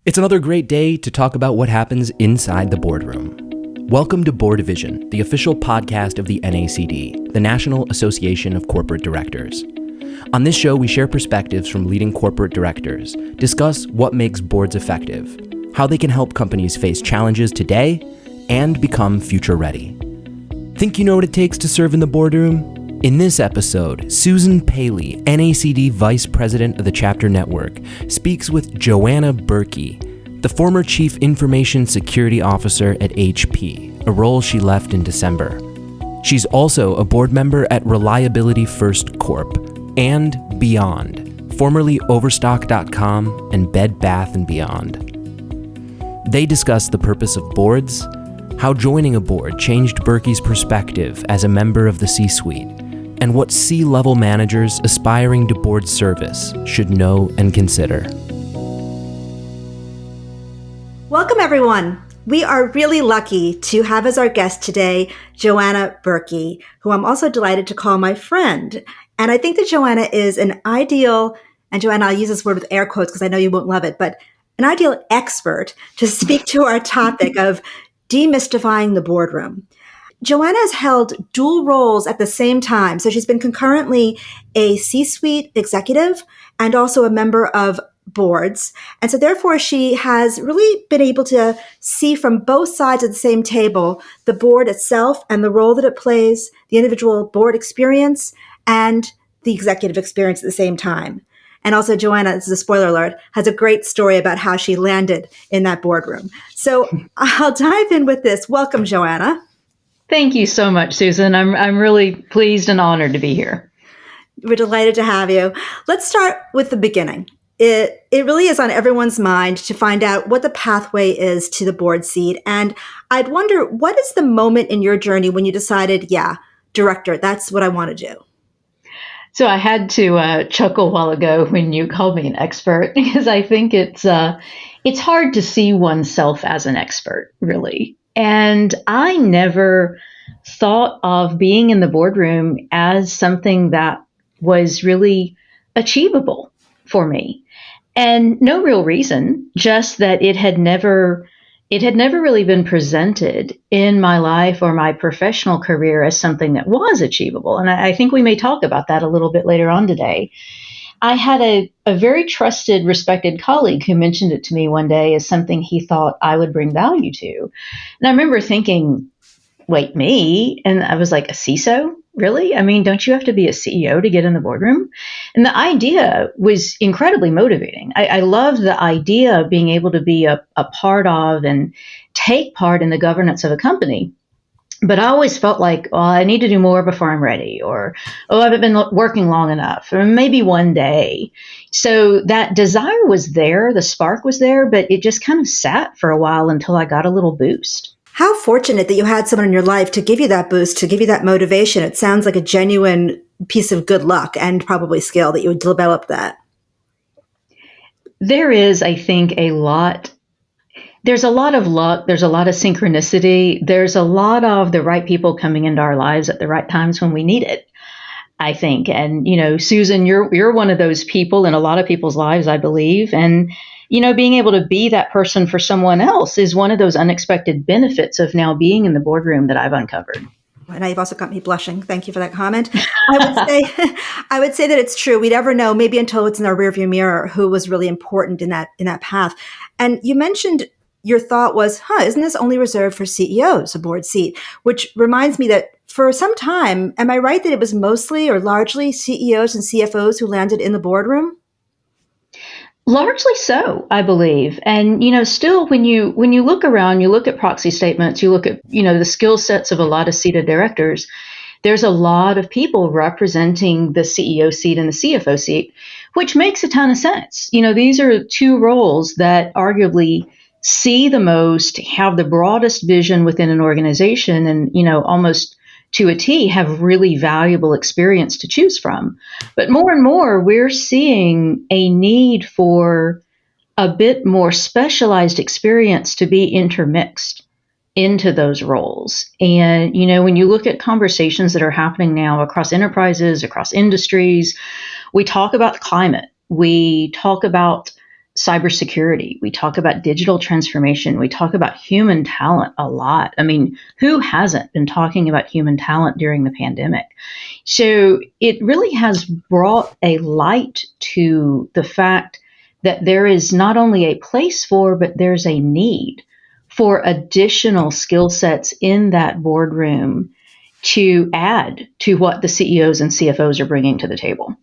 It's another great day to talk about what happens inside the boardroom. Welcome to BoardVision, the official podcast of the NACD, the National Association of Corporate Directors. On this show, we share perspectives from leading corporate directors, discuss what makes boards effective, how they can help companies face challenges today, and become future ready. Think you know what it takes to serve in the boardroom? In this episode, Susan Paley, NACD Vice President of the Chapter Network, speaks with Joanna Burkey, the former Chief Information Security Officer at HP, a role she left in December. She's also a board member at Reliability First Corp. and Beyond, formerly Overstock.com and Bed Bath & Beyond. They discuss the purpose of boards, how joining a board changed Burkey's perspective as a member of the C-suite, and what C-level managers aspiring to board service should know and consider. Welcome, everyone. We are really lucky to have as our guest today, Joanna Burkey, who I'm also delighted to call my friend. And I think that Joanna is an ideal, and Joanna, I'll use this word with air quotes because I know you won't love it, but an ideal expert to speak to our topic of demystifying the boardroom. Joanna has held dual roles at the same time. So she's been concurrently a C-suite executive and also a member of boards. And so therefore she has really been able to see from both sides of the same table, the board itself and the role that it plays, the individual board experience and the executive experience at the same time. And also Joanna, this is a spoiler alert, has a great story about how she landed in that boardroom. So I'll dive in with this. Welcome, Joanna. Thank you so much, Susan. I'm really pleased and honored to be here. We're delighted to have you. Let's start with the beginning. It really is on everyone's mind to find out what the pathway is to the board seat. And I'd wonder, what is the moment in your journey when you decided, director, that's what I want to do? So I had to chuckle a while ago when you called me an expert, because I think it's hard to see oneself as an expert, really. And I never thought of being in the boardroom as something that was really achievable for me. And no real reason, just that it had never really been presented in my life or my professional career as something that was achievable. And I think we may talk about that a little bit later on today. I had a very trusted, respected colleague who mentioned it to me one day as something he thought I would bring value to. And I remember thinking, wait, me? And I was like, a CISO? Really? I mean, don't you have to be a CEO to get in the boardroom? And the idea was incredibly motivating. I loved the idea of being able to be a part of and take part in the governance of a company. But I always felt like, I need to do more before I'm ready, or, I haven't been working long enough, or maybe one day. So that desire was there, the spark was there, but it just kind of sat for a while until I got a little boost. How fortunate that you had someone in your life to give you that boost, to give you that motivation. It sounds like a genuine piece of good luck and probably skill that you would develop that. There is, I think, there's a lot of luck. There's a lot of synchronicity. There's a lot of the right people coming into our lives at the right times when we need it, I think. And, Susan, you're one of those people in a lot of people's lives, I believe. And, being able to be that person for someone else is one of those unexpected benefits of now being in the boardroom that I've uncovered. And you've also got me blushing. Thank you for that comment. I would say that it's true. We never know, maybe until it's in our rearview mirror, who was really important in that path. And you mentioned your thought was, isn't this only reserved for CEOs, a board seat? Which reminds me that for some time, am I right that it was mostly or largely CEOs and CFOs who landed in the boardroom? Largely so, I believe. And, still when you look around, you look at proxy statements, you look at, the skill sets of a lot of seated directors, there's a lot of people representing the CEO seat and the CFO seat, which makes a ton of sense. These are two roles that arguably see the most, have the broadest vision within an organization, and, almost to a T, have really valuable experience to choose from. But more and more, we're seeing a need for a bit more specialized experience to be intermixed into those roles. And, when you look at conversations that are happening now across enterprises, across industries, we talk about climate. We talk about cybersecurity. We talk about digital transformation. We talk about human talent a lot. I mean, who hasn't been talking about human talent during the pandemic? So it really has brought a light to the fact that there is not only a place for, but there's a need for additional skill sets in that boardroom to add to what the CEOs and CFOs are bringing to the table.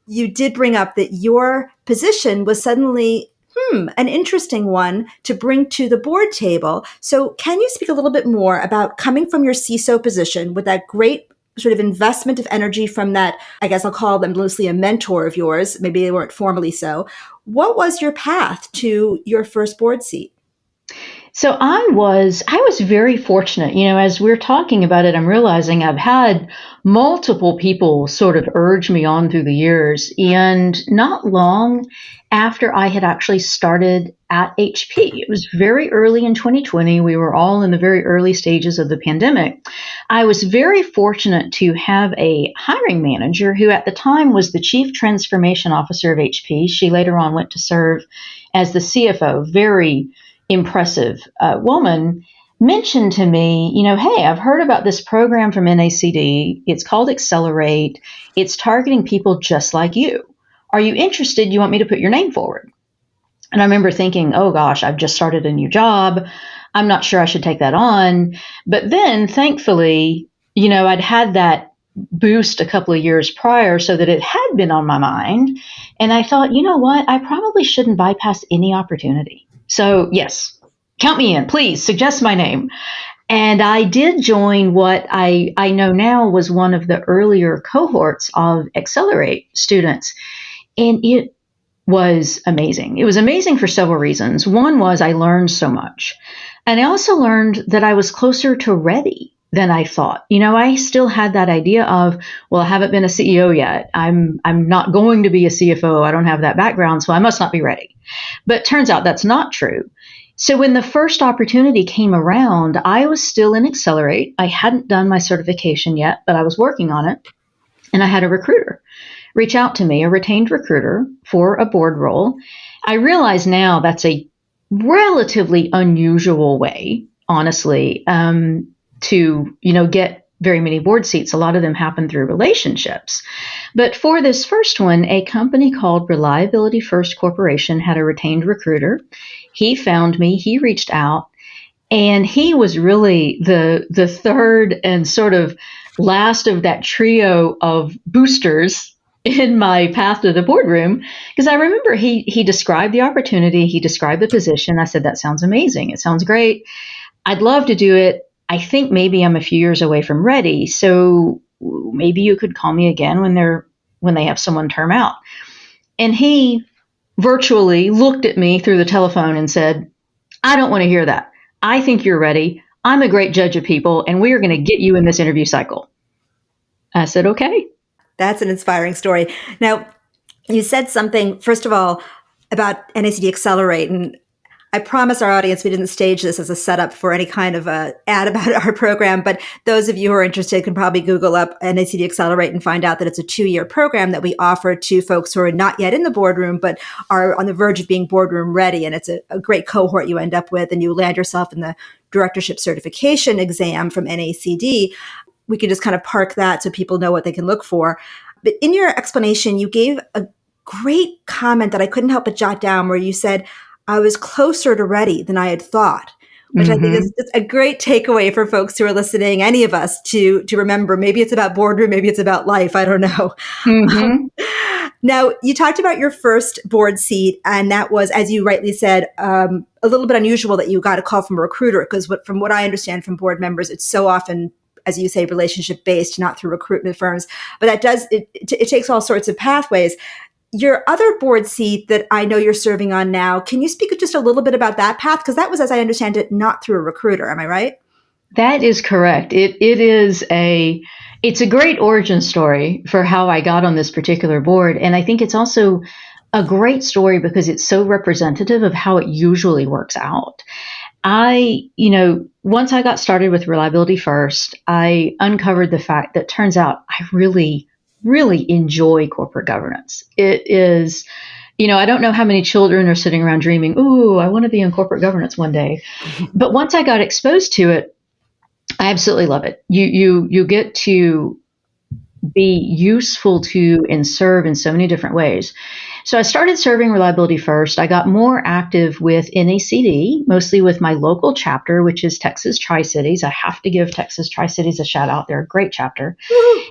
You did bring up that your position was suddenly an interesting one to bring to the board table. So can you speak a little bit more about coming from your CISO position with that great sort of investment of energy from that, I guess I'll call them loosely a mentor of yours, maybe they weren't formally so. What was your path to your first board seat? So I was very fortunate. As we're talking about it, I'm realizing I've had multiple people sort of urge me on through the years. And not long after I had actually started at HP, it was very early in 2020. We were all in the very early stages of the pandemic. I was very fortunate to have a hiring manager who at the time was the Chief Transformation Officer of HP. She later on went to serve as the CFO, very impressive woman, mentioned to me, hey, I've heard about this program from NACD. It's called Accelerate. It's targeting people just like you. Are you interested? You want me to put your name forward? And I remember thinking, oh gosh, I've just started a new job. I'm not sure I should take that on. But then thankfully, I'd had that boost a couple of years prior so that it had been on my mind. And I thought, you know what? I probably shouldn't bypass any opportunity. So yes, count me in, please suggest my name. And I did join what I know now was one of the earlier cohorts of Accelerate students. And it was amazing. It was amazing for several reasons. One was I learned so much. And I also learned that I was closer to ready than I thought. I still had that idea of, well, I haven't been a CEO yet. I'm not going to be a CFO. I don't have that background, so I must not be ready. But it turns out that's not true. So when the first opportunity came around, I was still in Accelerate. I hadn't done my certification yet, but I was working on it. And I had a recruiter reach out to me, a retained recruiter for a board role. I realize now that's a relatively unusual way, honestly, to, get very many board seats. A lot of them happen through relationships. But for this first one, a company called Reliability First Corporation had a retained recruiter. He found me, he reached out, and he was really the third and sort of last of that trio of boosters in my path to the boardroom. Because I remember he described the opportunity, he described the position. I said, that sounds amazing. It sounds great. I'd love to do it. I think maybe I'm a few years away from ready. So maybe you could call me again when they have someone term out. And he virtually looked at me through the telephone and said, I don't want to hear that. I think you're ready. I'm a great judge of people, and we are going to get you in this interview cycle. I said, okay. That's an inspiring story. Now, you said something, first of all, about NACD Accelerate, and I promise our audience we didn't stage this as a setup for any kind of a ad about our program, but those of you who are interested can probably Google up NACD Accelerate and find out that it's a 2-year program that we offer to folks who are not yet in the boardroom, but are on the verge of being boardroom ready. And it's a great cohort you end up with, and you land yourself in the directorship certification exam from NACD. We can just kind of park that so people know what they can look for. But in your explanation, you gave a great comment that I couldn't help but jot down, where you said, I was closer to ready than I had thought, which I think is a great takeaway for folks who are listening, any of us, to remember. Maybe it's about boardroom, maybe it's about life. I don't know. Now, you talked about your first board seat, and that was, as you rightly said, a little bit unusual that you got a call from a recruiter, because from what I understand from board members, it's so often, as you say, relationship based, not through recruitment firms. But that does, it takes all sorts of pathways. Your other board seat that I know you're serving on now, can you speak just a little bit about that path? Because that was, as I understand it, not through a recruiter. Am I right? That is correct. It's a great origin story for how I got on this particular board. And I think it's also a great story because it's so representative of how it usually works out. Once I got started with Reliability First, I uncovered the fact that turns out I really enjoy corporate governance. It is, I don't know how many children are sitting around dreaming, ooh, I want to be in corporate governance one day. But once I got exposed to it, I absolutely love it. You get to be useful to and serve in so many different ways. So I started serving reliability first. I got more active with NACD, mostly with my local chapter, which is Texas Tri-Cities. I have to give Texas Tri-Cities a shout out. They're a great chapter.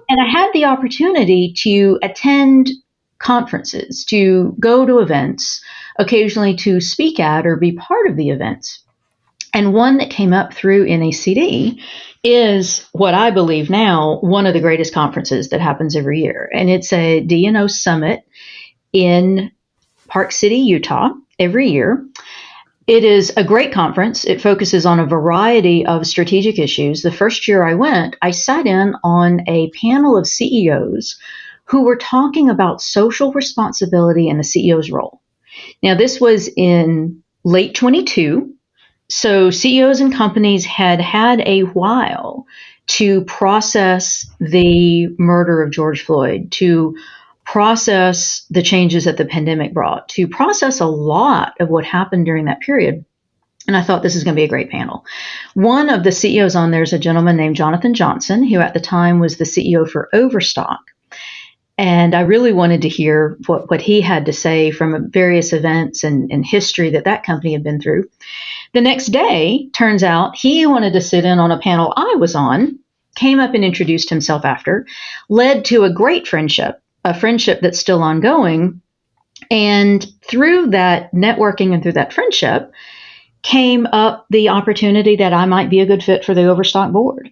And I had the opportunity to attend conferences, to go to events, occasionally to speak at or be part of the events. And one that came up through NACD is what I believe now one of the greatest conferences that happens every year. And it's a D&O summit in Park City, Utah, every year. It is a great conference. It focuses on a variety of strategic issues. The first year I went, I sat in on a panel of CEOs who were talking about social responsibility and the CEO's role. Now, this was in late 22. So CEOs and companies had a while to process the murder of George Floyd, to process the changes that the pandemic brought, to process a lot of what happened during that period. And I thought this is going to be a great panel. One of the CEOs on there is a gentleman named Jonathan Johnson, who at the time was the CEO for Overstock. And I really wanted to hear what he had to say from various events and history that company had been through. The next day, turns out he wanted to sit in on a panel I was on, came up and introduced himself after, led to a great friendship, a friendship that's still ongoing. And through that networking and through that friendship came up the opportunity that I might be a good fit for the Overstock board.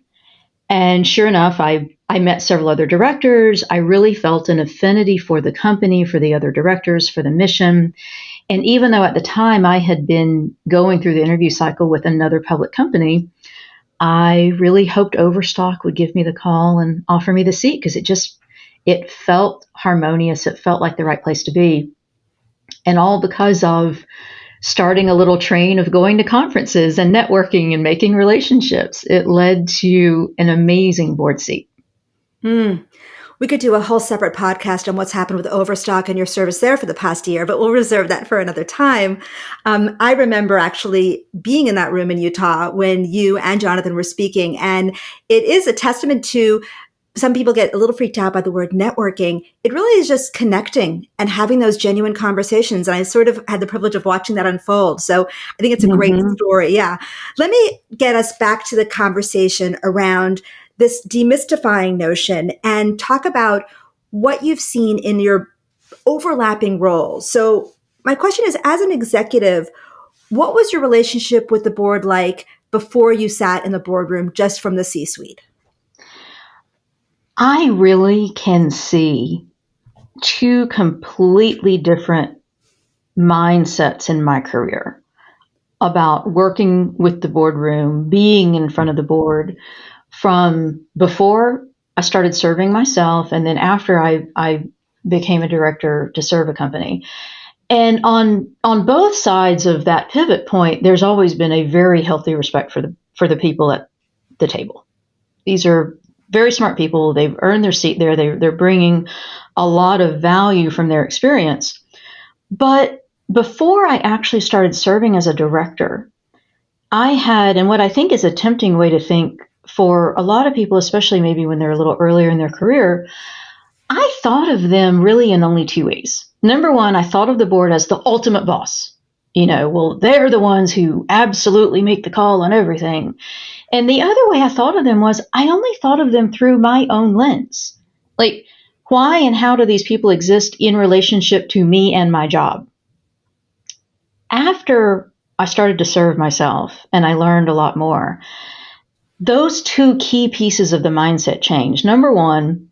And sure enough, I met several other directors. I really felt an affinity for the company, for the other directors, for the mission. And even though at the time I had been going through the interview cycle with another public company, I really hoped Overstock would give me the call and offer me the seat because it felt harmonious. It felt like the right place to be. And all because of starting a little train of going to conferences and networking and making relationships. It led to an amazing board seat. We could do a whole separate podcast on what's happened with Overstock and your service there for the past year, but we'll reserve that for another time. I remember actually being in that room in Utah when you and Jonathan were speaking, and it is a testament to some people get a little freaked out by the word networking. It really is just connecting and having those genuine conversations. And I sort of had the privilege of watching that unfold. So I think it's a great story. Yeah. Let me get us back to the conversation around this demystifying notion and talk about what you've seen in your overlapping roles. So my question is, as an executive, what was your relationship with the board like before you sat in the boardroom just from the C-suite? I really can see two completely different mindsets in my career about working with the boardroom, being in front of the board, from before I started serving myself and then after I became a director to serve a company. And on both sides of that pivot point, there's always been a very healthy respect for the people at the table. These are very smart people. They've earned their seat there. They're bringing a lot of value from their experience. But before I actually started serving as a director, I had, and what I think is a tempting way to think for a lot of people, especially maybe when they're a little earlier in their career, I thought of them really in only two ways. Number one, I thought of the board as the ultimate boss. They're the ones who absolutely make the call on everything. And the other way I thought of them was I only thought of them through my own lens. Like, why and how do these people exist in relationship to me and my job? After I started to serve myself and I learned a lot more, those two key pieces of the mindset change. Number one,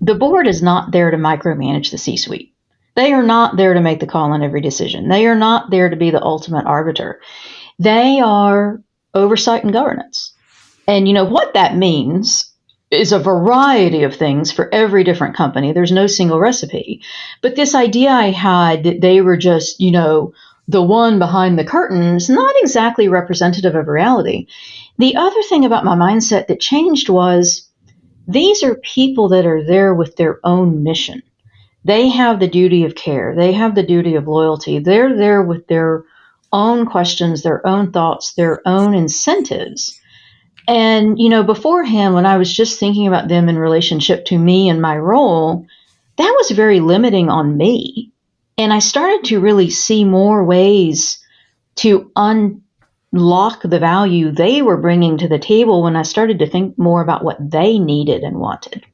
the board is not there to micromanage the C-suite. They are not there to make the call on every decision. They are not there to be the ultimate arbiter. They are oversight and governance. And what that means is a variety of things for every different company. There's no single recipe. But this idea I had that they were just, the one behind the curtain is not exactly representative of reality. The other thing about my mindset that changed was these are people that are there with their own mission. They have the duty of care. They have the duty of loyalty. They're there with their own questions, their own thoughts, their own incentives. And, beforehand, when I was just thinking about them in relationship to me and my role, that was very limiting on me. And I started to really see more ways to unlock the value they were bringing to the table when I started to think more about what they needed and wanted.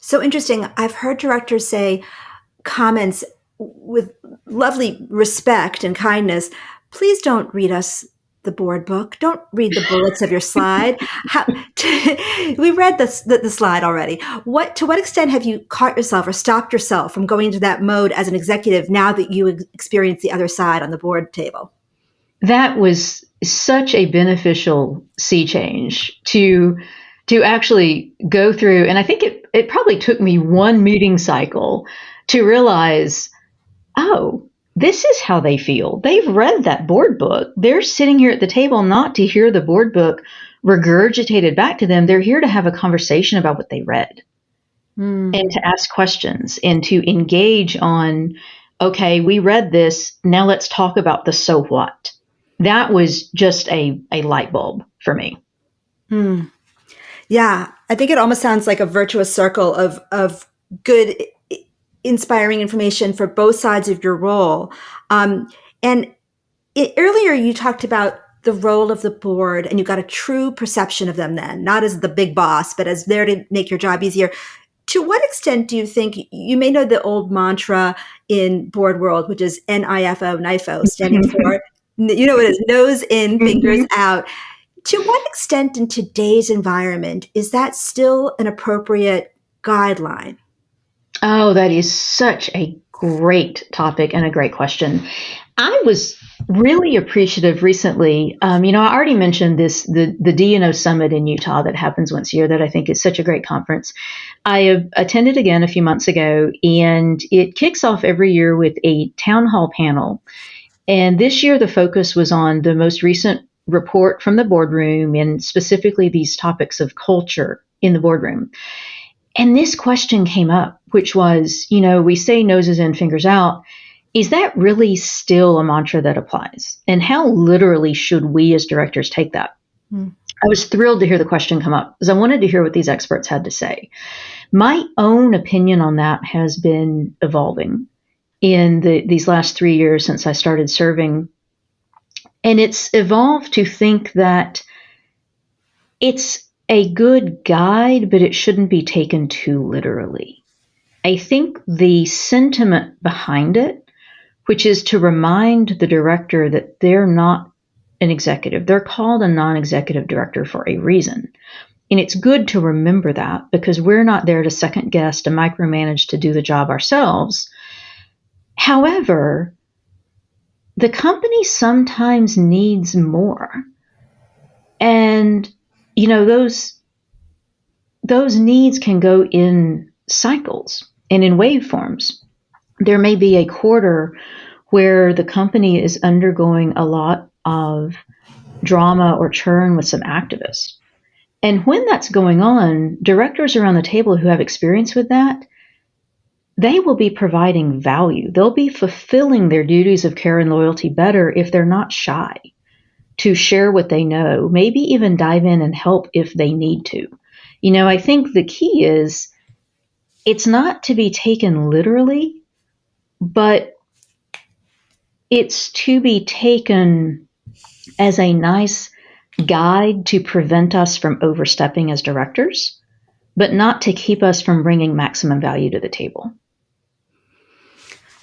So interesting. I've heard directors say comments with lovely respect and kindness. Please don't read us the board book. Don't read the bullets of your slide. We read the slide already. To what extent have you caught yourself or stopped yourself from going into that mode as an executive now that you experience the other side on the board table? That was such a beneficial sea change to actually go through. And I think it probably took me one meeting cycle to realize, oh, this is how they feel. They've read that board book. They're sitting here at the table not to hear the board book regurgitated back to them. They're here to have a conversation about what they read and to ask questions and to engage on, okay, we read this. Now let's talk about the so what. That was just a light bulb for me. Yeah, I think it almost sounds like a virtuous circle of good, inspiring information for both sides of your role. Earlier you talked about the role of the board, and you got a true perception of them then, not as the big boss, but as there to make your job easier. To what extent do you think, you may know the old mantra in board world, which is NIFO, standing for, you know what it is, nose in, fingers out. To what extent in today's environment is that still an appropriate guideline? Oh, that is such a great topic and a great question. I was really appreciative recently. I already mentioned the D&O Summit in Utah that happens once a year that I think is such a great conference. I attended again a few months ago, and it kicks off every year with a town hall panel. And this year the focus was on the most recent report from the boardroom and specifically these topics of culture in the boardroom. And this question came up, which was, we say noses in, fingers out. Is that really still a mantra that applies? And how literally should we as directors take that? I was thrilled to hear the question come up because I wanted to hear what these experts had to say. My own opinion on that has been evolving in these last 3 years since I started serving. And it's evolved to think that it's a good guide, but it shouldn't be taken too literally. I think the sentiment behind it, which is to remind the director that they're not an executive, they're called a non-executive director for a reason. And it's good to remember that because we're not there to second guess, to micromanage, to do the job ourselves. However, the company sometimes needs more. And, those needs can go in cycles and in waveforms. There may be a quarter where the company is undergoing a lot of drama or churn with some activists. And when that's going on, directors around the table who have experience with that, they will be providing value. They'll be fulfilling their duties of care and loyalty better if they're not shy to share what they know, maybe even dive in and help if they need to. I think the key is it's not to be taken literally, but it's to be taken as a nice guide to prevent us from overstepping as directors, but not to keep us from bringing maximum value to the table.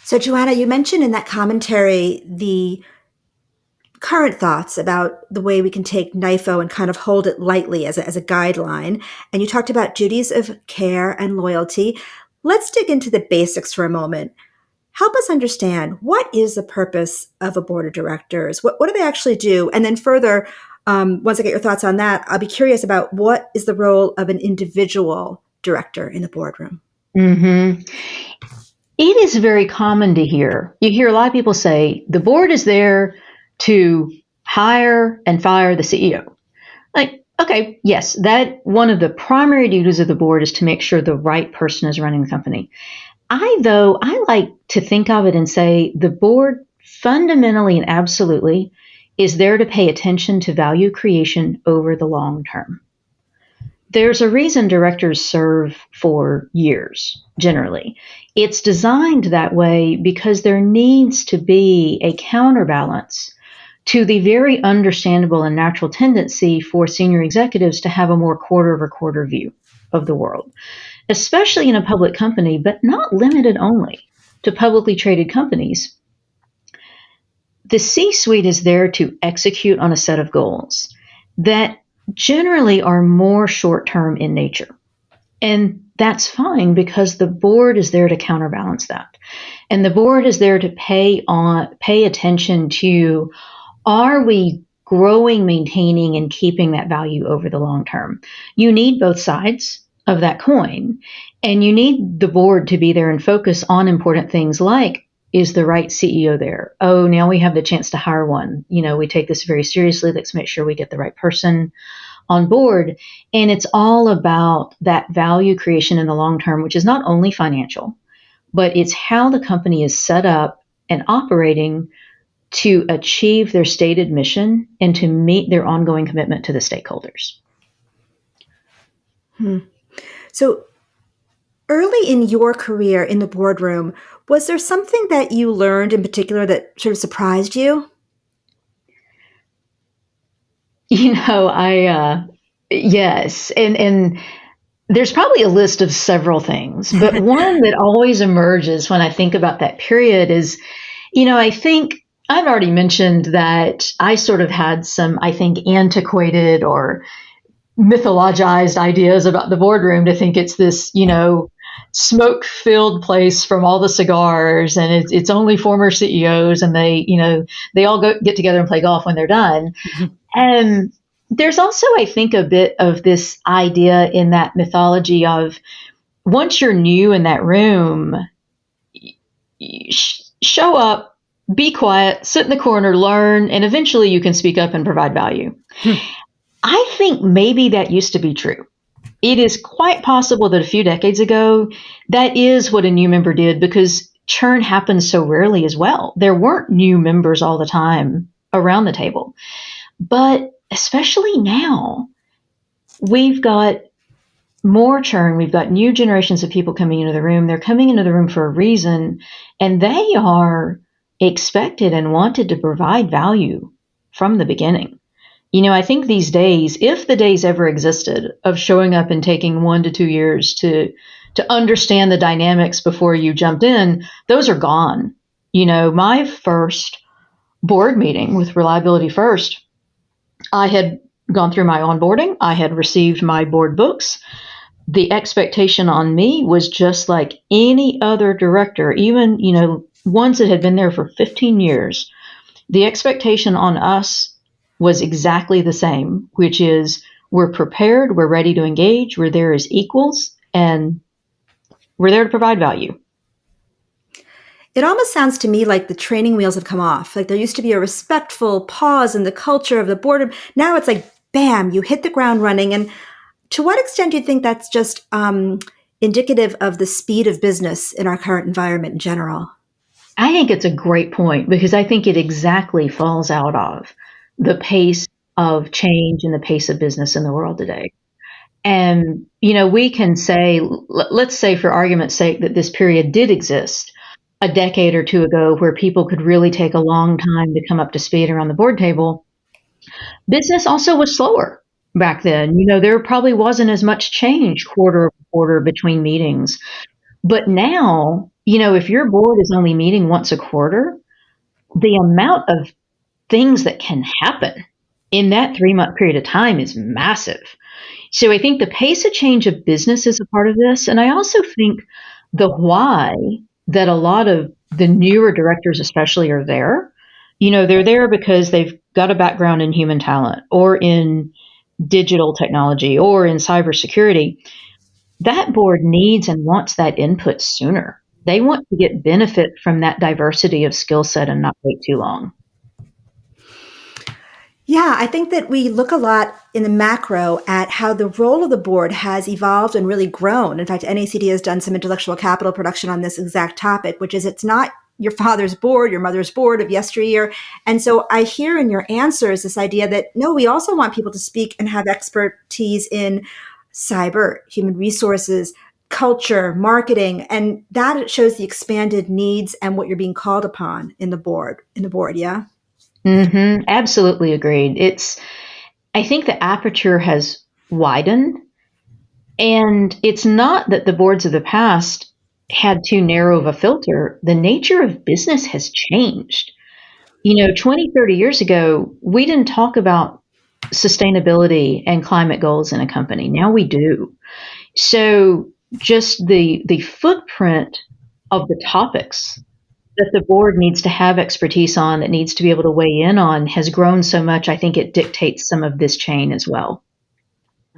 So, Joanna, you mentioned in that commentary the current thoughts about the way we can take NIFO and kind of hold it lightly as a guideline. And you talked about duties of care and loyalty. Let's dig into the basics for a moment. Help us understand, what is the purpose of a board of directors? What do they actually do? And then further, once I get your thoughts on that, I'll be curious about what is the role of an individual director in the boardroom? Mm-hmm. It is very common to hear. You hear a lot of people say, the board is there to hire and fire the CEO. Like, Okay, yes, that one of the primary duties of the board is to make sure the right person is running the company. I like to think of it and say the board fundamentally and absolutely is there to pay attention to value creation over the long term. There's a reason directors serve for years, generally. It's designed that way because there needs to be a counterbalance to the very understandable and natural tendency for senior executives to have a more quarter-over-quarter view of the world, especially in a public company, but not limited only to publicly traded companies. The C-suite is there to execute on a set of goals that generally are more short-term in nature. And that's fine because the board is there to counterbalance that. And the board is there to pay attention to, are we growing, maintaining, and keeping that value over the long term? You need both sides of that coin. And you need the board to be there and focus on important things like, is the right CEO there? Oh, now we have the chance to hire one. We take this very seriously. Let's make sure we get the right person on board. And it's all about that value creation in the long term, which is not only financial, but it's how the company is set up and operating to achieve their stated mission and to meet their ongoing commitment to the stakeholders. So early in your career in the boardroom, was there something that you learned in particular that sort of surprised you? Yes. And there's probably a list of several things, but one that always emerges when I think about that period is, I think I've already mentioned that I sort of had some, I think, antiquated or mythologized ideas about the boardroom to think it's this, smoke-filled place from all the cigars, and it's only former CEOs, and they all get together and play golf when they're done. And there's also, I think, a bit of this idea in that mythology of once you're new in that room, show up, be quiet, sit in the corner, learn, and eventually you can speak up and provide value. I think maybe that used to be true. It is quite possible that a few decades ago, that is what a new member did because churn happens so rarely as well. There weren't new members all the time around the table. But especially now, we've got more churn. We've got new generations of people coming into the room. They're coming into the room for a reason, and they are expected and wanted to provide value from the beginning. I think these days, if the days ever existed of showing up and taking 1 to 2 years to understand the dynamics before you jumped in, those are gone. My first board meeting with Reliability First, I had gone through my onboarding. I had received my board books. The expectation on me was just like any other director, even, ones that had been there for 15 years. The expectation on us was exactly the same, which is we're prepared, we're ready to engage, we're there as equals, and we're there to provide value. It almost sounds to me like the training wheels have come off. Like there used to be a respectful pause in the culture of the boardroom. Now it's like, bam, you hit the ground running. And to what extent do you think that's just indicative of the speed of business in our current environment in general? I think it's a great point because I think it exactly falls out of the pace of change and the pace of business in the world today. And, we can say, let's say for argument's sake that this period did exist a decade or two ago where people could really take a long time to come up to speed around the board table. Business also was slower back then. There probably wasn't as much change quarter over quarter between meetings. But now, if your board is only meeting once a quarter, the amount of things that can happen in that 3-month period of time is massive. So I think the pace of change of business is a part of this. And I also think the why that a lot of the newer directors especially are there, they're there because they've got a background in human talent or in digital technology or in cybersecurity. That board needs and wants that input sooner. They want to get benefit from that diversity of skill set and not wait too long. Yeah, I think that we look a lot in the macro at how the role of the board has evolved and really grown. In fact, NACD has done some intellectual capital production on this exact topic, which is it's not your father's board, your mother's board of yesteryear. And so I hear in your answers this idea that no, we also want people to speak and have expertise in cyber, human resources, culture, marketing, and that shows the expanded needs and what you're being called upon in the board, yeah? Absolutely agreed. I think the aperture has widened, and it's not that the boards of the past had too narrow of a filter. The nature of business has changed. 20, 30 years ago, we didn't talk about sustainability and climate goals in a company. Now we do. So just the footprint of the topics that the board needs to have expertise on, that needs to be able to weigh in on, has grown so much. I think it dictates some of this chain as well.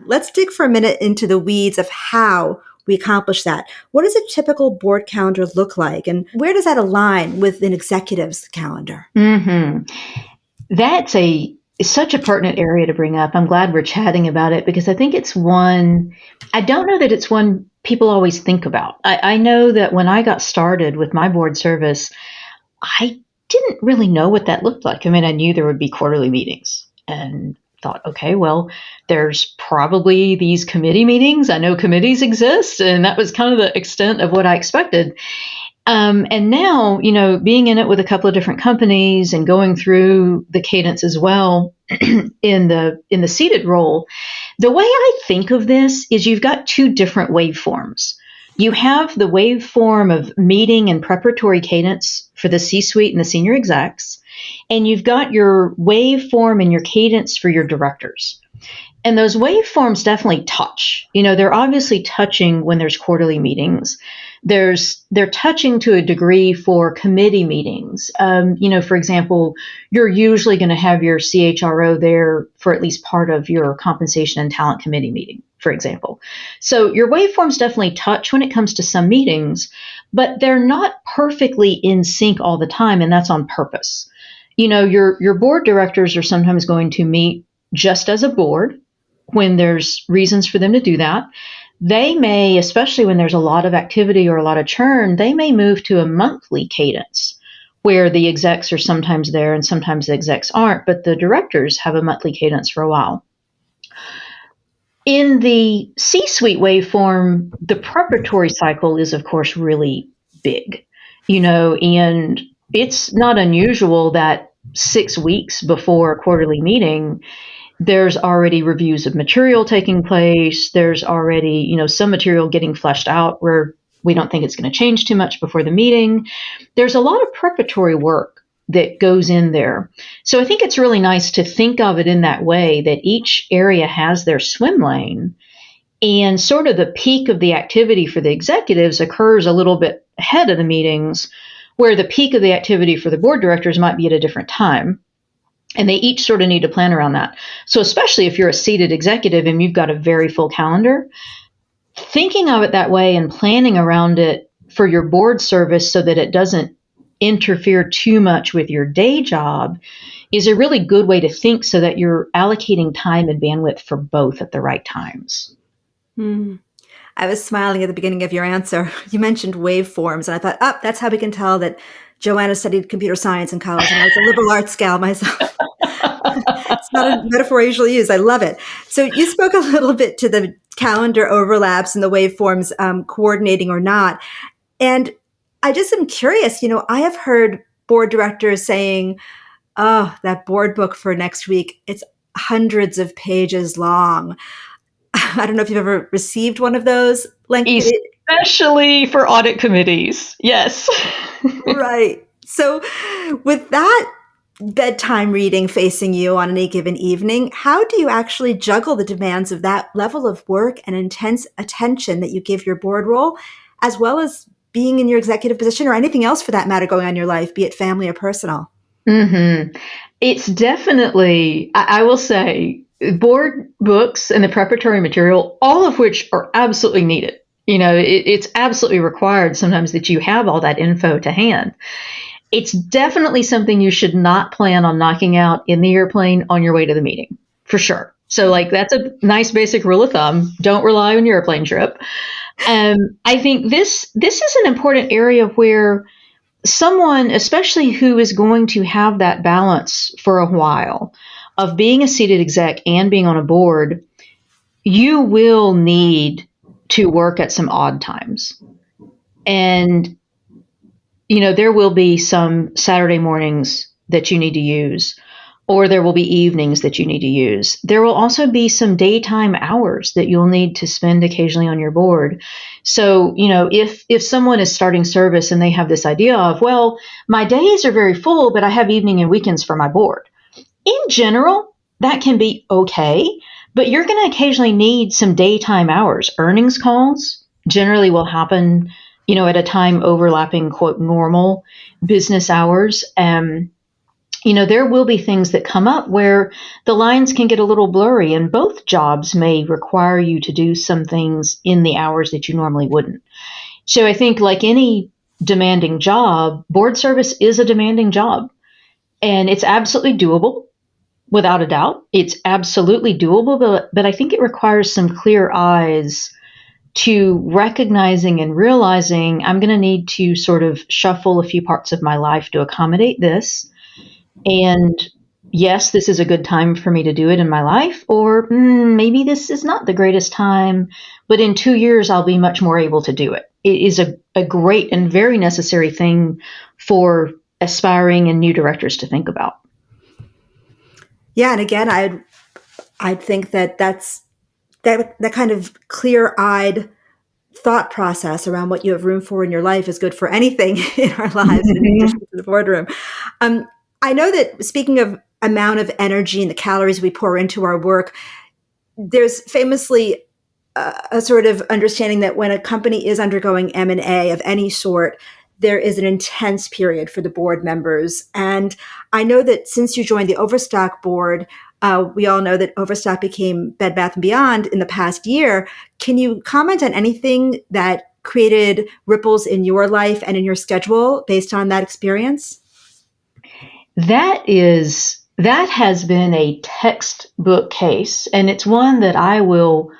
Let's dig for a minute into the weeds of how we accomplish that. What does a typical board calendar look like? And where does that align with an executive's calendar? That's such a pertinent area to bring up. I'm glad we're chatting about it because I think it's one, I don't know that it's one people always think about. I know that when I got started with my board service, I didn't really know what that looked like. I mean, I knew there would be quarterly meetings and thought, okay, well, there's probably these committee meetings. I know committees exist, and that was kind of the extent of what I expected. And now, being in it with a couple of different companies and going through the cadence as well in the seated role, the way I think of this is you've got two different waveforms. You have the waveform of meeting and preparatory cadence for the C-suite and the senior execs, and you've got your waveform and your cadence for your directors. And those waveforms definitely touch. They're obviously touching when there's quarterly meetings. They're touching to a degree for committee meetings. For example, you're usually going to have your CHRO there for at least part of your compensation and talent committee meeting, for example. So your waveforms definitely touch when it comes to some meetings, but they're not perfectly in sync all the time, and that's on purpose. Your board directors are sometimes going to meet just as a board when there's reasons for them to do that. They may, especially when there's a lot of activity or a lot of churn, they may move to a monthly cadence where the execs are sometimes there and sometimes the execs aren't, but the directors have a monthly cadence for a while. In the C-suite waveform, the preparatory cycle is, of course, really big, and it's not unusual that 6 weeks before a quarterly meeting, there's already reviews of material taking place. There's already, some material getting fleshed out where we don't think it's going to change too much before the meeting. There's a lot of preparatory work that goes in there. So I think it's really nice to think of it in that way, that each area has their swim lane, and sort of the peak of the activity for the executives occurs a little bit ahead of the meetings, where the peak of the activity for the board directors might be at a different time. And they each sort of need to plan around that. So especially if you're a seated executive and you've got a very full calendar, thinking of it that way and planning around it for your board service so that it doesn't interfere too much with your day job is a really good way to think, so that you're allocating time and bandwidth for both at the right times. I was smiling at the beginning of your answer. You mentioned waveforms, and I thought, that's how we can tell that Joanna studied computer science in college, and I was a liberal arts gal myself. It's not a metaphor I usually use. I love it. So you spoke a little bit to the calendar overlaps and the waveforms coordinating or not. And I just am curious, I have heard board directors saying, oh, that board book for next week, it's hundreds of pages long. I don't know if you've ever received one of those. Especially for audit committees. Yes. Right. So with that bedtime reading facing you on any given evening, how do you actually juggle the demands of that level of work and intense attention that you give your board role, as well as being in your executive position or anything else for that matter going on in your life, be it family or personal? It's definitely, I will say, board books and the preparatory material, all of which are absolutely needed. It's absolutely required sometimes that you have all that info to hand. it's definitely something you should not plan on knocking out in the airplane on your way to the meeting, for sure. So like that's a nice basic rule of thumb. Don't rely on your airplane trip. I think this is an important area where someone, especially who is going to have that balance for a while of being a seated exec and being on a board, you will need to work at some odd times. And, there will be some Saturday mornings that you need to use, or there will be evenings that you need to use. There will also be some daytime hours that you'll need to spend occasionally on your board. So, if someone is starting service and they have this idea of, well, my days are very full, but I have evening and weekends for my board. In general, that can be okay, but you're going to occasionally need some daytime hours. Earnings calls generally will happen, at a time overlapping, quote, normal business hours. There will be things that come up where the lines can get a little blurry, and both jobs may require you to do some things in the hours that you normally wouldn't. So I think like any demanding job, board service is a demanding job, and it's absolutely doable. Without a doubt, it's absolutely doable, but I think it requires some clear eyes to recognizing and realizing I'm going to need to sort of shuffle a few parts of my life to accommodate this. And yes, this is a good time for me to do it in my life, or maybe this is not the greatest time, but in 2 years, I'll be much more able to do it. It is a great and very necessary thing for aspiring and new directors to think about. Yeah. And again, I'd think that that kind of clear-eyed thought process around what you have room for in your life is good for anything in our lives, in addition to the boardroom. I know that, speaking of amount of energy and the calories we pour into our work, there's famously a sort of understanding that when a company is undergoing M&A of any sort, there is an intense period for the board members. And I know that since you joined the Overstock board, we all know that Overstock became Bed Bath & Beyond in the past year. Can you comment on anything that created ripples in your life and in your schedule based on that experience? That has been a textbook case, and it's one that I will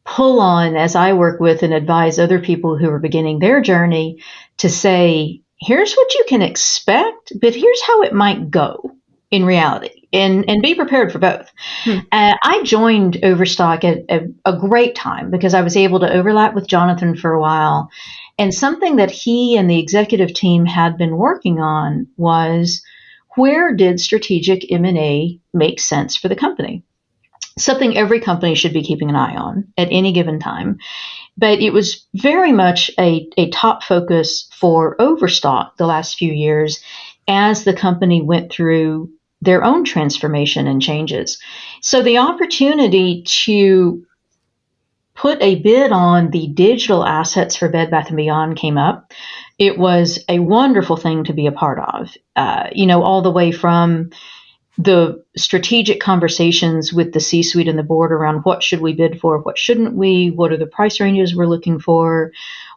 pull on as I work with and advise other people who are beginning their journey to say, here's what you can expect, but here's how it might go in reality, and be prepared for both. I joined Overstock at a great time because I was able to overlap with Jonathan for a while, and something that he and the executive team had been working on was, where did strategic M&A make sense for the company? Something every company should be keeping an eye on at any given time. But it was very much a top focus for Overstock the last few years as the company went through their own transformation and changes. So the opportunity to put a bid on the digital assets for Bed Bath & Beyond came up. It was a wonderful thing to be a part of, all the way from the strategic conversations with the C-suite and the board around what should we bid for, what shouldn't we, what are the price ranges we're looking for,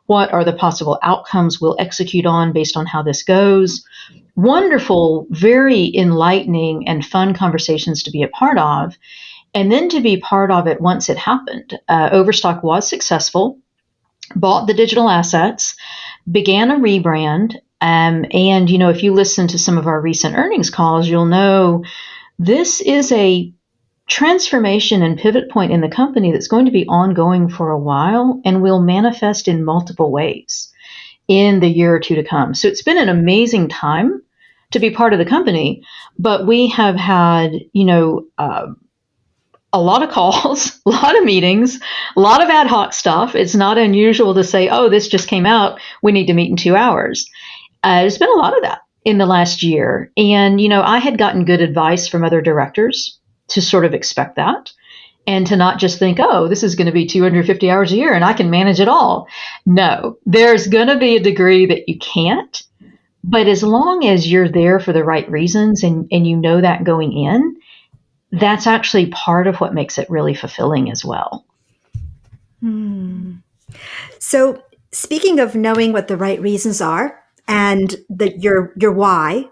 what are the possible outcomes we'll execute on based on how this goes. Wonderful, very enlightening and fun conversations to be a part of. And then to be part of it once it happened. Overstock was successful, bought the digital assets, began a rebrand. And, if you listen to some of our recent earnings calls, you'll know this is a transformation and pivot point in the company that's going to be ongoing for a while and will manifest in multiple ways in the year or two to come. So it's been an amazing time to be part of the company, but we have had, a lot of calls, a lot of meetings, a lot of ad hoc stuff. It's not unusual to say, oh, this just came out, we need to meet in 2 hours. There's been a lot of that in the last year. And, I had gotten good advice from other directors to sort of expect that and to not just think, oh, this is going to be 250 hours a year and I can manage it all. No, there's going to be a degree that you can't. But as long as you're there for the right reasons and you know that going in, that's actually part of what makes it really fulfilling as well. So speaking of knowing what the right reasons are, and your why,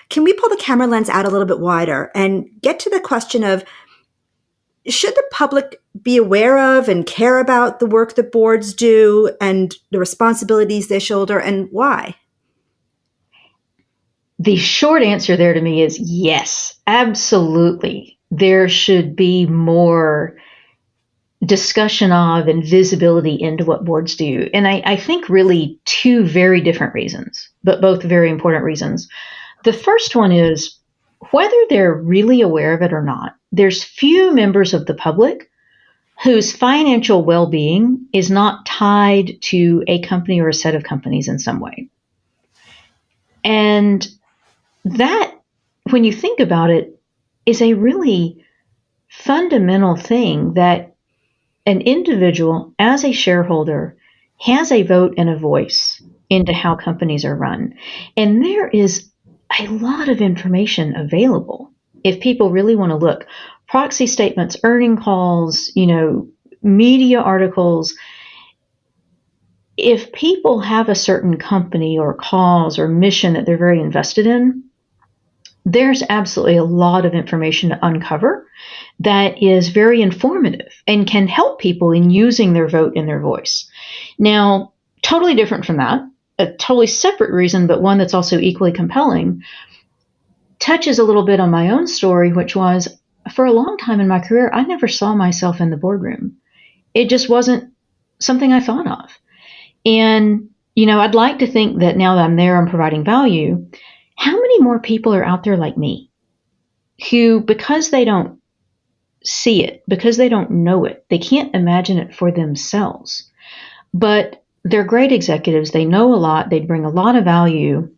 can we pull the camera lens out a little bit wider and get to the question of, should the public be aware of and care about the work that boards do and the responsibilities they shoulder, and why? The short answer there to me is yes, absolutely. There should be more discussion of and visibility into what boards do. And I think really two very different reasons, but both very important reasons. The first one is whether they're really aware of it or not, there's few members of the public whose financial well-being is not tied to a company or a set of companies in some way. And that, when you think about it, is a really fundamental thing, that an individual as a shareholder has a vote and a voice into how companies are run. And there is a lot of information available if people really want to look. Proxy statements, earning calls, media articles. If people have a certain company or cause or mission that they're very invested in, there's absolutely a lot of information to uncover that is very informative and can help people in using their vote and their voice. Now, totally different from that, a totally separate reason, but one that's also equally compelling, touches a little bit on my own story, which was, for a long time in my career, I never saw myself in the boardroom. It just wasn't something I thought of. And, I'd like to think that now that I'm there, I'm providing value. How many more people are out there like me who, because they don't see it, because they don't know it, they can't imagine it for themselves, but they're great executives, they know a lot, they bring a lot of value,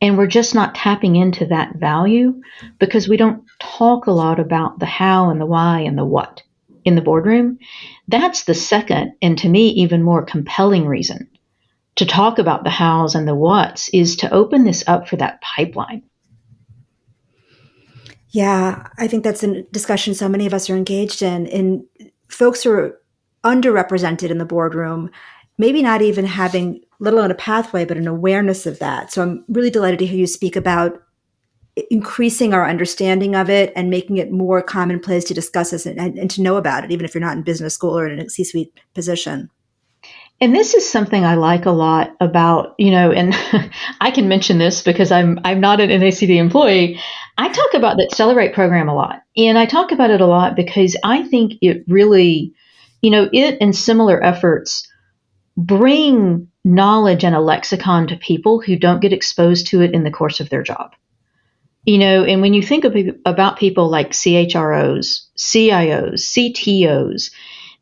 and we're just not tapping into that value because we don't talk a lot about the how and the why and the what in the boardroom. That's the second, and to me, even more compelling reason to talk about the hows and the whats, is to open this up for that pipeline. Yeah, I think that's a discussion so many of us are engaged in folks who are underrepresented in the boardroom, maybe not even having, let alone a pathway, but an awareness of that. So I'm really delighted to hear you speak about increasing our understanding of it and making it more commonplace to discuss this and to know about it, even if you're not in business school or in a C-suite position. And this is something I like a lot about, and I can mention this because I'm not an NACD employee. I talk about the Accelerate program a lot. And I talk about it a lot because I think it really, it and similar efforts bring knowledge and a lexicon to people who don't get exposed to it in the course of their job. And when you think about people like CHROs, CIOs, CTOs,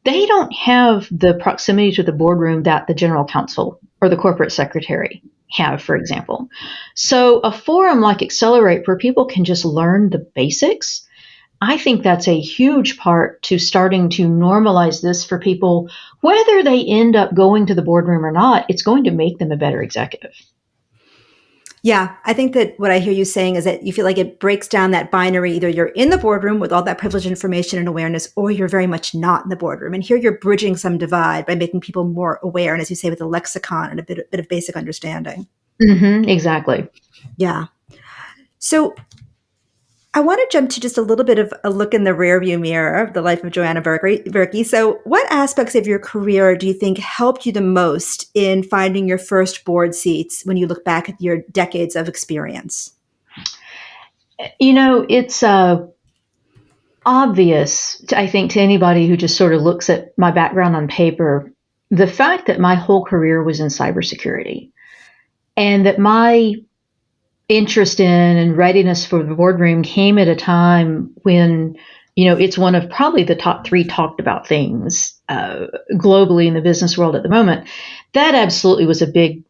they don't have the proximity to the boardroom that the general counsel or the corporate secretary have, for example. So a forum like Accelerate, where people can just learn the basics, I think that's a huge part to starting to normalize this for people. Whether they end up going to the boardroom or not, it's going to make them a better executive. Yeah, I think that what I hear you saying is that you feel like it breaks down that binary. Either you're in the boardroom with all that privileged information and awareness, or you're very much not in the boardroom. And here you're bridging some divide by making people more aware. And as you say, with a lexicon and a bit of basic understanding. Mm-hmm, exactly. Yeah. So I want to jump to just a little bit of a look in the rearview mirror of the life of Joanna Burkey. So what aspects of your career do you think helped you the most in finding your first board seats when you look back at your decades of experience? It's obvious, I think, to anybody who just sort of looks at my background on paper, the fact that my whole career was in cybersecurity and that my interest in and readiness for the boardroom came at a time when, it's one of probably the top 3 talked about things globally in the business world at the moment. That absolutely was a big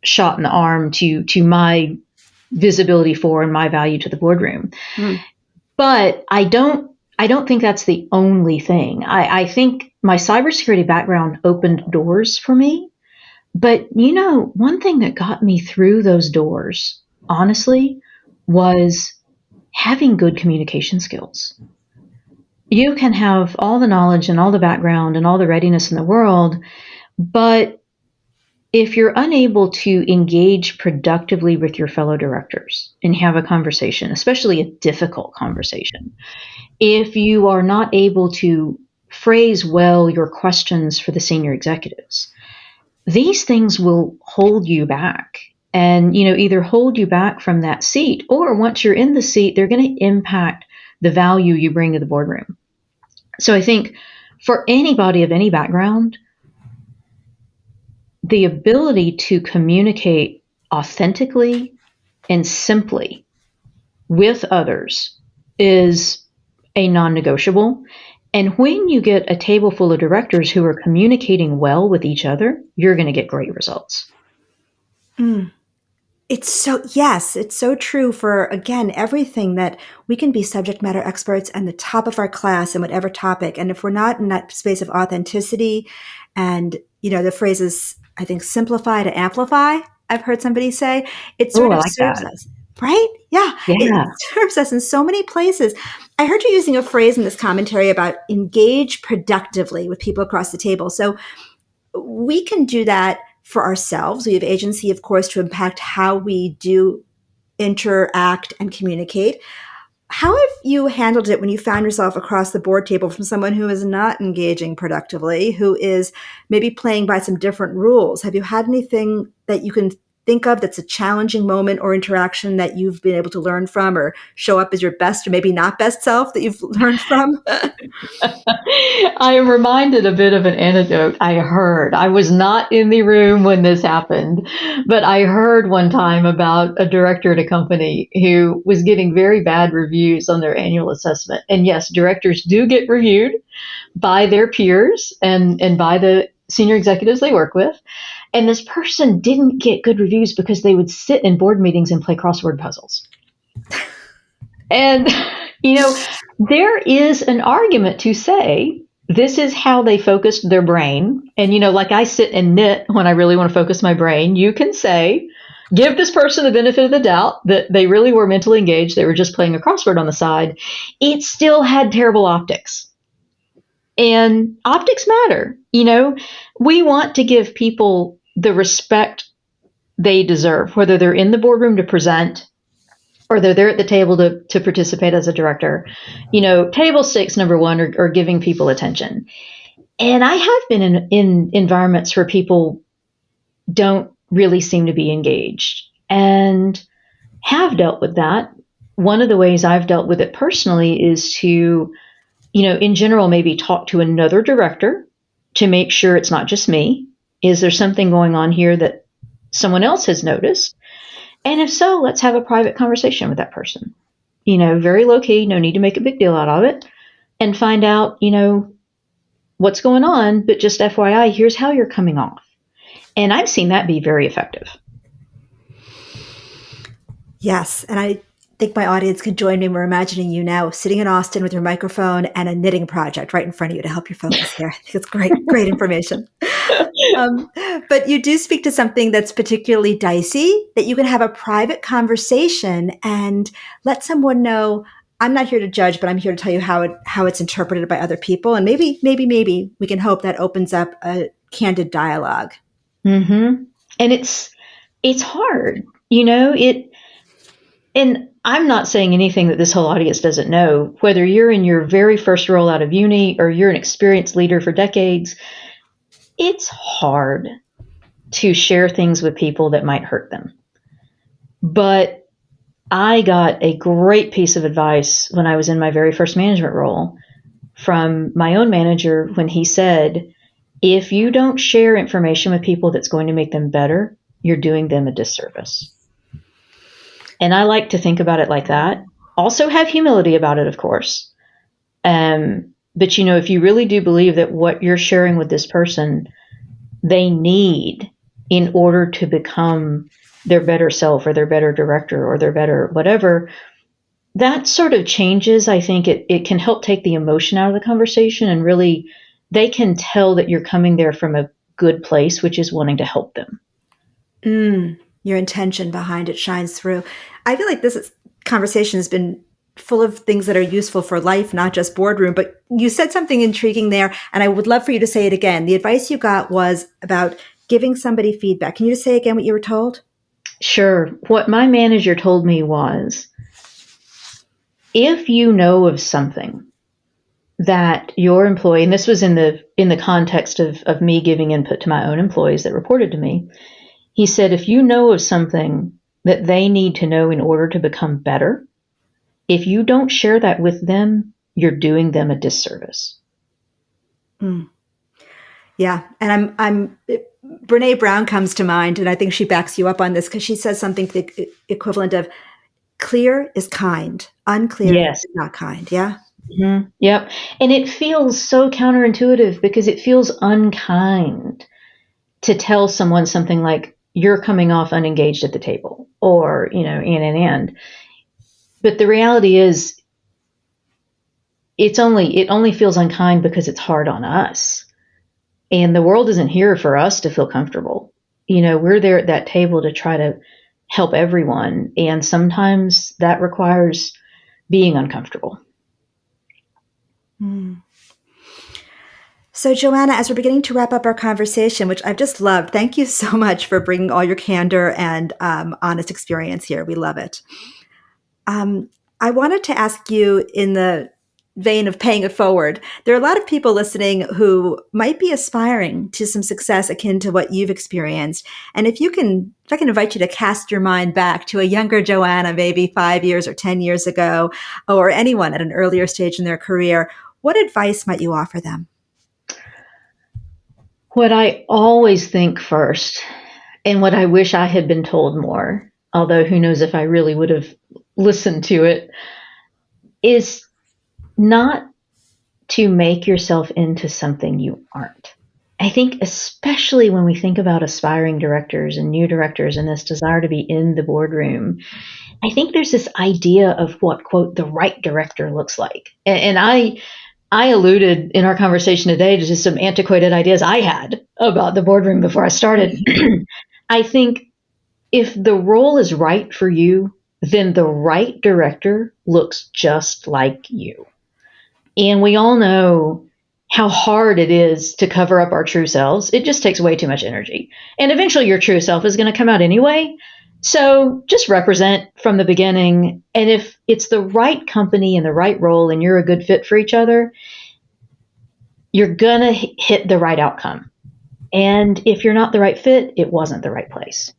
shot in the arm to my visibility for and my value to the boardroom. But I don't think that's the only thing. I think my cybersecurity background opened doors for me. But, one thing that got me through those doors, honestly, was having good communication skills. You can have all the knowledge and all the background and all the readiness in the world, but if you're unable to engage productively with your fellow directors and have a conversation, especially a difficult conversation, if you are not able to phrase well your questions for the senior executives, these things will hold you back and, either hold you back from that seat, or once you're in the seat, they're going to impact the value you bring to the boardroom. So I think for anybody of any background, the ability to communicate authentically and simply with others is a non-negotiable. And when you get a table full of directors who are communicating well with each other, you're going to get great results. It's so true for, again, everything that we can be subject matter experts and the top of our class in whatever topic. And if we're not in that space of authenticity and, the phrase is, I think, simplify to amplify, I've heard somebody say, it sort of serves us, right? Yeah. It serves us in so many places. I heard you using a phrase in this commentary about engage productively with people across the table. So we can do that for ourselves. We have agency, of course, to impact how we do interact and communicate. How have you handled it when you found yourself across the board table from someone who is not engaging productively, who is maybe playing by some different rules? Have you had anything that you can think of that's a challenging moment or interaction that you've been able to learn from or show up as your best or maybe not best self that you've learned from? I am reminded a bit of an anecdote I heard. I was not in the room when this happened, but I heard one time about a director at a company who was getting very bad reviews on their annual assessment. And yes, directors do get reviewed by their peers and by the senior executives they work with. And this person didn't get good reviews because they would sit in board meetings and play crossword puzzles. And, there is an argument to say this is how they focused their brain. And, like I sit and knit when I really want to focus my brain, you can say, give this person the benefit of the doubt that they really were mentally engaged. They were just playing a crossword on the side. It still had terrible optics. And optics matter. We want to give people the respect they deserve, whether they're in the boardroom to present or they're there at the table to participate as a director. Table stakes, number one, are giving people attention. And I have been in environments where people don't really seem to be engaged and have dealt with that. One of the ways I've dealt with it personally is to, in general, maybe talk to another director to make sure it's not just me. Is there something going on here that someone else has noticed? And if so, let's have a private conversation with that person. Very low key, no need to make a big deal out of it, and find out, what's going on. But just FYI, here's how you're coming off. And I've seen that be very effective. Yes. And I think my audience can join me. We're imagining you now sitting in Austin with your microphone and a knitting project right in front of you to help you focus here. I think it's great information. But you do speak to something that's particularly dicey, that you can have a private conversation and let someone know, I'm not here to judge, but I'm here to tell you how it's interpreted by other people. And maybe we can hope that opens up a candid dialogue. Mm-hmm. And it's hard, and I'm not saying anything that this whole audience doesn't know. Whether you're in your very first role out of uni or you're an experienced leader for decades, it's hard to share things with people that might hurt them. But I got a great piece of advice when I was in my very first management role from my own manager when he said, if you don't share information with people that's going to make them better, you're doing them a disservice. And I like to think about it like that. Also have humility about it, of course. But, if you really do believe that what you're sharing with this person, they need in order to become their better self or their better director or their better whatever, that sort of changes. I think it can help take the emotion out of the conversation, and really they can tell that you're coming there from a good place, which is wanting to help them. Your intention behind it shines through. I feel like this conversation has been full of things that are useful for life, not just boardroom, but you said something intriguing there, and I would love for you to say it again. The advice you got was about giving somebody feedback. Can you just say again what you were told? Sure. What my manager told me was, if you know of something that your employee, and this was in the context of me giving input to my own employees that reported to me, he said, if you know of something that they need to know in order to become better, if you don't share that with them, you're doing them a disservice. Mm. Yeah. And Brene Brown comes to mind, and I think she backs you up on this because she says something to the equivalent of clear is kind, unclear Yes. is not kind. Yeah. Mm-hmm. Yep. And it feels so counterintuitive because it feels unkind to tell someone something like, you're coming off unengaged at the table, or, and. But the reality is, it only feels unkind because it's hard on us. And the world isn't here for us to feel comfortable. We're there at that table to try to help everyone. And sometimes that requires being uncomfortable. Mm. So, Joanna, as we're beginning to wrap up our conversation, which I've just loved, thank you so much for bringing all your candor and honest experience here. We love it. I wanted to ask you, in the vein of paying it forward, there are a lot of people listening who might be aspiring to some success akin to what you've experienced. And if I can invite you to cast your mind back to a younger Joanna, maybe 5 years or 10 years ago, or anyone at an earlier stage in their career, what advice might you offer them? What I always think first, and what I wish I had been told more, although who knows if I really would have listened to it, is not to make yourself into something you aren't. I think especially when we think about aspiring directors and new directors and this desire to be in the boardroom, I think there's this idea of what, quote, the right director looks like. And I alluded in our conversation today to just some antiquated ideas I had about the boardroom before I started. I think if the role is right for you, then the right director looks just like you. And we all know how hard it is to cover up our true selves. It just takes way too much energy. And eventually your true self is going to come out anyway. So just represent from the beginning. And if it's the right company and the right role and you're a good fit for each other, you're going to hit the right outcome. And if you're not the right fit, it wasn't the right place.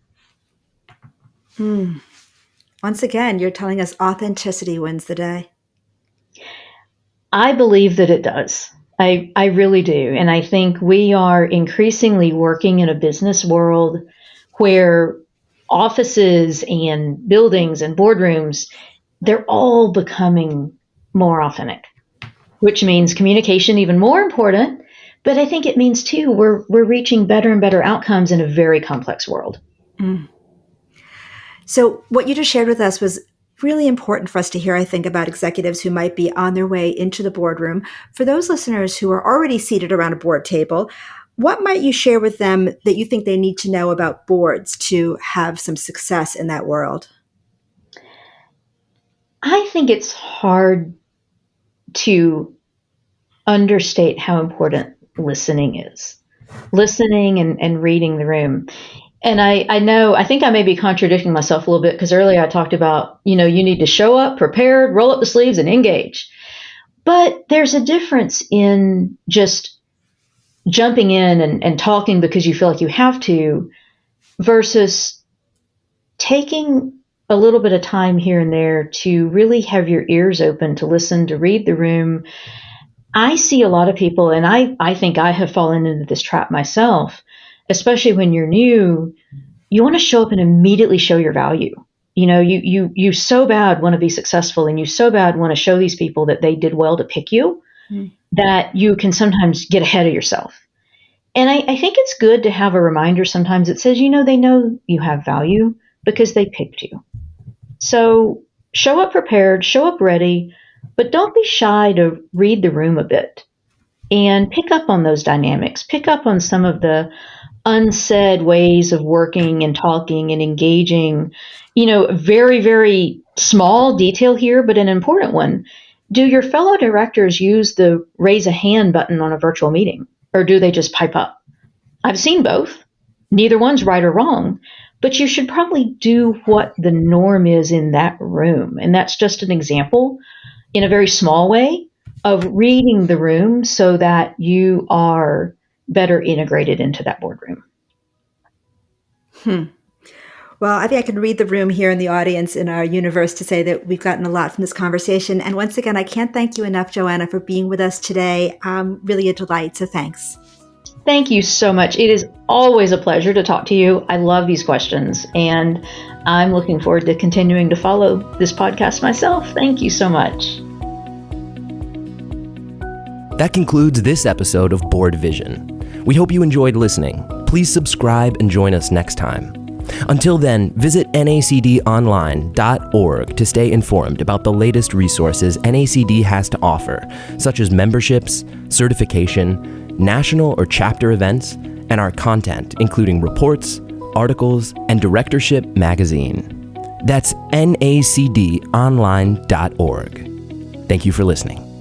Once again, you're telling us authenticity wins the day. I believe that it does. I really do. And I think we are increasingly working in a business world where offices and buildings and boardrooms, they're all becoming more authentic, which means communication even more important. But I think it means, too, we're reaching better and better outcomes in a very complex world. So what you just shared with us was really important for us to hear, I think, about executives who might be on their way into the boardroom. For those listeners who are already seated around a board table, what might you share with them that you think they need to know about boards to have some success in that world? I think it's hard to understate how important listening is. Listening and reading the room. And I think I may be contradicting myself a little bit because earlier I talked about, you need to show up prepared, roll up the sleeves and engage. But there's a difference in just jumping in and talking because you feel like you have to versus taking a little bit of time here and there to really have your ears open, to listen, to read the room. I see a lot of people, and I think I have fallen into this trap myself, especially when you're new. You want to show up and immediately show your value. You so bad want to be successful, and you so bad want to show these people that they did well to pick you, that you can sometimes get ahead of yourself. And I think it's good to have a reminder sometimes that says, they know you have value because they picked you. So show up prepared, show up ready, but don't be shy to read the room a bit and pick up on those dynamics, pick up on some of the unsaid ways of working and talking and engaging. Very, very small detail here, but an important one. Do your fellow directors use the raise a hand button on a virtual meeting, or do they just pipe up? I've seen both. Neither one's right or wrong, but you should probably do what the norm is in that room. And that's just an example in a very small way of reading the room so that you are better integrated into that boardroom. Well, I think I can read the room here in the audience in our universe to say that we've gotten a lot from this conversation. And once again, I can't thank you enough, Joanna, for being with us today. Really a delight. So thanks. Thank you so much. It is always a pleasure to talk to you. I love these questions, and I'm looking forward to continuing to follow this podcast myself. Thank you so much. That concludes this episode of BoardVision. We hope you enjoyed listening. Please subscribe and join us next time. Until then, visit nacdonline.org to stay informed about the latest resources NACD has to offer, such as memberships, certification, national or chapter events, and our content, including reports, articles, and Directorship Magazine. That's nacdonline.org. Thank you for listening.